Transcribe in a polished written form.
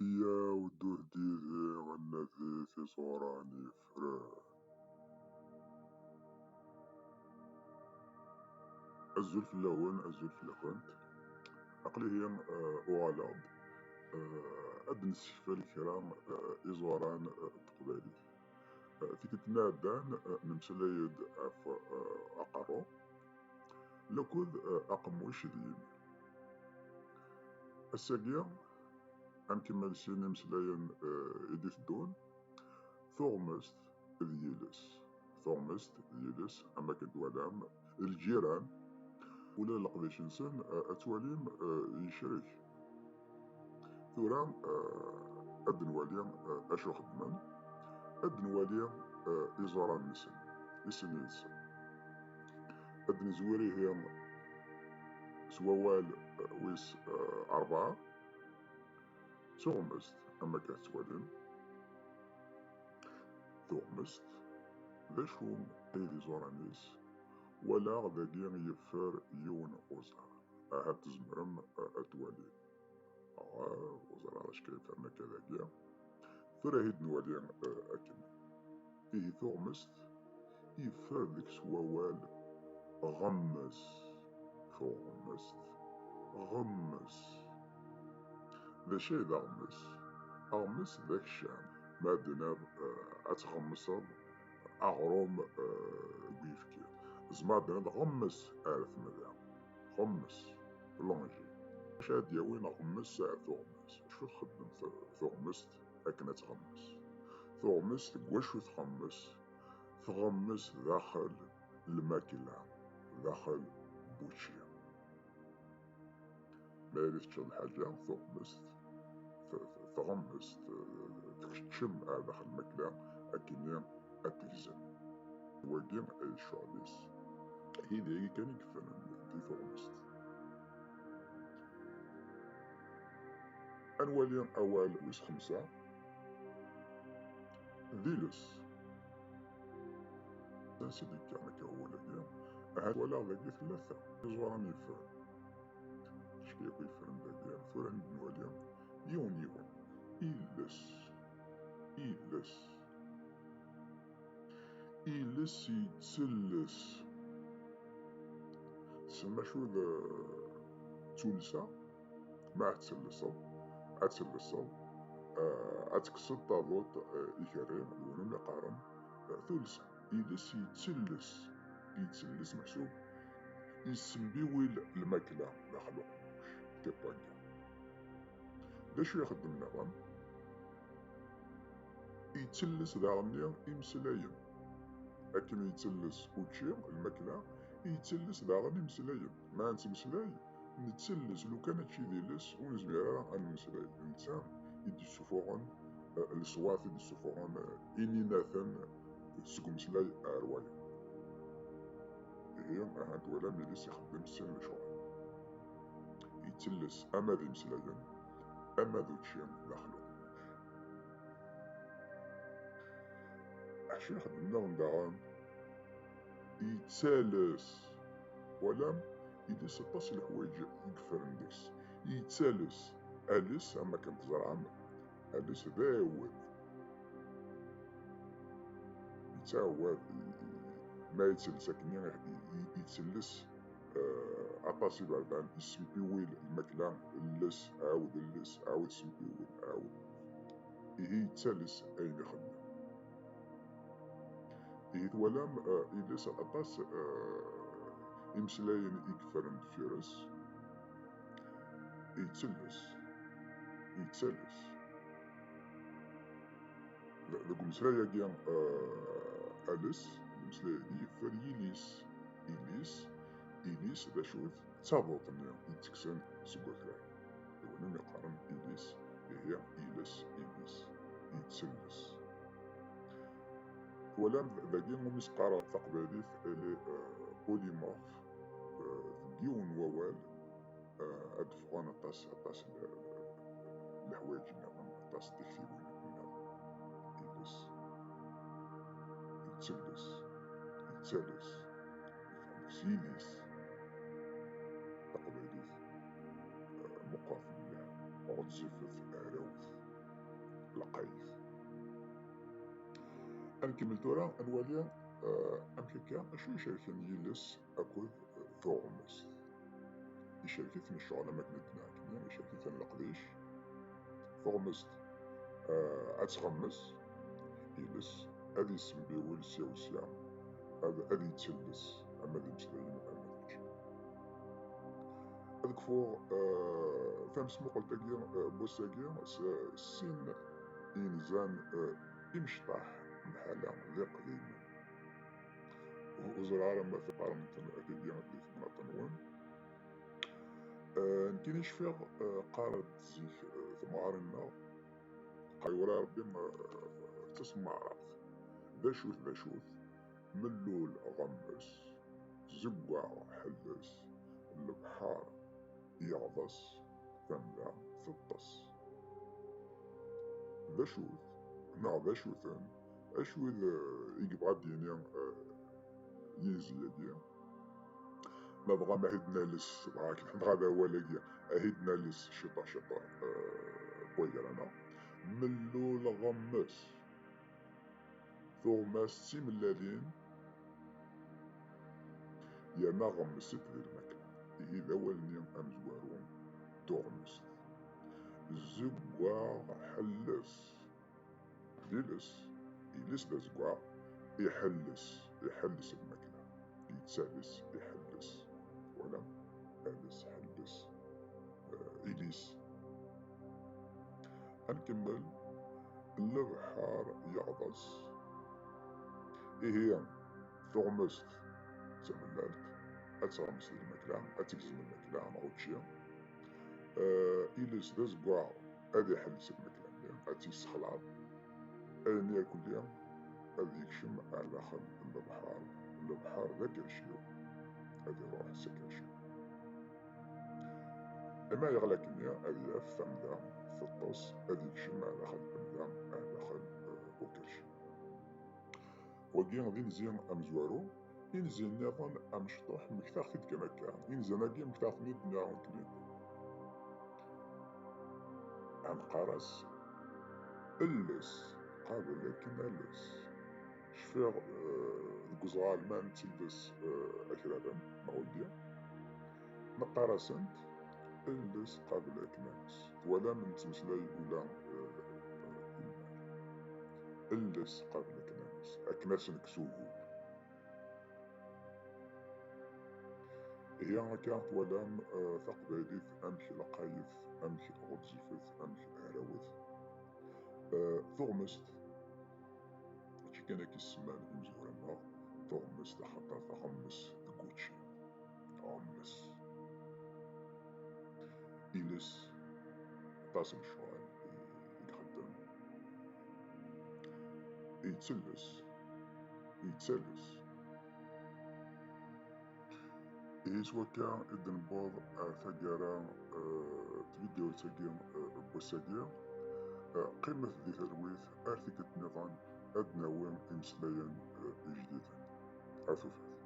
يا ودوه ديدي غناديتي صوراني فراه الزول في اللون الزول في اللوكونت عقلي هي أغلب أد نسفة الكرام إزوران تقبالي في تتنادان نمسلايد عف أقارو لكود أقموش ديم الساقيا أم كما لسيني مسلاين إديث دون ثوغمست ديالس ثوغمست ديالس أما كدوالام الجيران ولا لقداش نسان أتواليم يشرك ثورا أد نوالي أشو خدمان أد نوالي إزوران نسن يسن ينسن أد نزوري هي سوال ويس أربعة ثوغمست أما كتواليم ثوغمست ذاشهم أيدي زورانيس ولا ذاكي يفر يون أوزار هاد تزمرم أتوالي وزارة اش كيفرنا كذاكيا فراهيد نوالي أكن فيه ثوغمست يفر ديك سوال غمس ثوغمست غمس ذا شي ذا غمس ذاك الشام ما دنا أتغمص أغروم بيفكي زما دنا غمس أعرف مذا غمس لونجي شاد يوين غمس ساعة ثوغمس شو خدم ثوغمست أكنا تغمس ثوغمست واش تغمس تغمس داخل الماكلة داخل بوتشي ما يريد تشرب حاجة ثوغمست تغمس تكتشم داخل الماكلة أكني أتجزم وقيم أي شعبيس هي دي كان يكفن دي ثوغمست أنوالي أول ويس خمسة ذيلس سيدي كان كهولكي هاد ولا ذاكي ثلاثة زواران يفر شكي يفرن ذاكي ثوران نوالي يون إيلس يتسلس تسمى شو ذا تولسة ما عتسلسل عتكسد طاغوت يكرم ونم يقارن ثلثة إيلس يتسلس محسوب يسمبيويل الماكلة داخلو تيبانكا داشو يخدم نظام يتسلس داغني يمسلايم أكن يتسلس وتشي الماكلة يتسلس داغني يمسلايم ما نتمسلاي نتسلس لو كان هادشي ديالس ونزميرا نمسلاي الإنسان يدي السفوغن الصوات يدي السفوغن إنيناثن سكمسلاي أرواي هي هاد ولا ميليس يخدم السن شغل يتسلس أما ذي مسلايم أما ذو تشيم داخلو عشان خدمنا غنداغن يتسالس ولم يديس الطاس الحوايج يكفر نديس يتسالس ألس أما كانت زرعان ألس داود يتعود ما يتسلس أكني يتسلس عطاسي بعدان يسمبيويل الماكلة اللس عاود سمبيويل عاود إيه يتسلس أين يخدم إيه ولم يلس عطاس يمسلاين يكفر ندفيرس يتسلس ذاك مسلايا كيا ألس مسلايا يفر إليس دا شوت تابوط نيا يتكسن سكوثرا ونم يقارن إليس هي إلس يتسلس ولام ذاكي مميس قارا تقباليث إلي بوليمورف ديون ووال أدفغان أطاس الحوايج نظام أطاس تكتيبون نظام إلس يتسلس سيليس تقباليث مقاف مليح غتزفت أراوث القايف. نكمل تورا نولي أمكيكا أشو يشاركن يلس أكود ثوغمس. يشاركتني الشغل ما كنتنا كنا يشاركتني القديش ثوغمس أتغمس يلس أدي يسمبيول سياوسيا أدي يتسلس أما دي مسلايين أما دي هذاك فوق فهم سمو قلتاكيا بوساكيا سين إنزان إمشطاح محالا ذي قديم وزرارة ما في قارن أكيديا اللي في مناطنون نكيني شفيغ قارد زيك ثمارنا قايورا ربي تسمع عرف ذا ملول غمس زقع حلس البحار يغضس ثملا ثطس ذا شوثن أشوذ يقبع دينيا يزياديا ما بغا ما هيدنا لس بغا هذا هو لاقيا هيدنا لس شطا بويقرانا ملول غمس ثوماس تيملالين يا ما غمست ذي المكان إذا ولني أمزوارون تغمس زقوا حلس ديلس يلس دا زقوا يحلس المكان يتسالس يحلس ولا ألس حلس إليس. هنكمل البحار يغطس هي ثغمست تملالت أتغمس المكلا أتكزم المكلا نغوتشيا إليس دا زقوا أدي حلس المكلا أتيس خلاط أين ياكل يوم أدي يكشم على خل البحار ذاك الشيو أدي روح سكرشيو إما يغلى كمية أدي يفهم ذا في الطوس أدي يكشم على خل الأمدام على خل وكرشي وكي غادي نزين أمزوارو إنزين نظن أمشطوح مكتاخد كما كان إنزين أكي مكتاخد نيد نعاون كنيد عن قارس اللس قابل لكن اللس شفيغ القزغال ما نتلبس أكرابا مغوديا نقارسنت اللس قابل أكناس ولا من تمسلاي ولا اللس قابل أكناس نكسوه هي كانت ولام ثقباليث أمشي لقايث أمشي غبزيفث أمشي هراوث ثغمست كي كان كي السمان يمزورنا ثغمست خاطر ثغمس تكوتشي غمس إلس طاسم شوال يخدم يتسلس سوا كان إذن بوض ثقارا تفيديو تاقي بوساقيا قيمة ذي ترويث أرثكة نظام أدنى وين إمسلايا جديدا أرثوفات.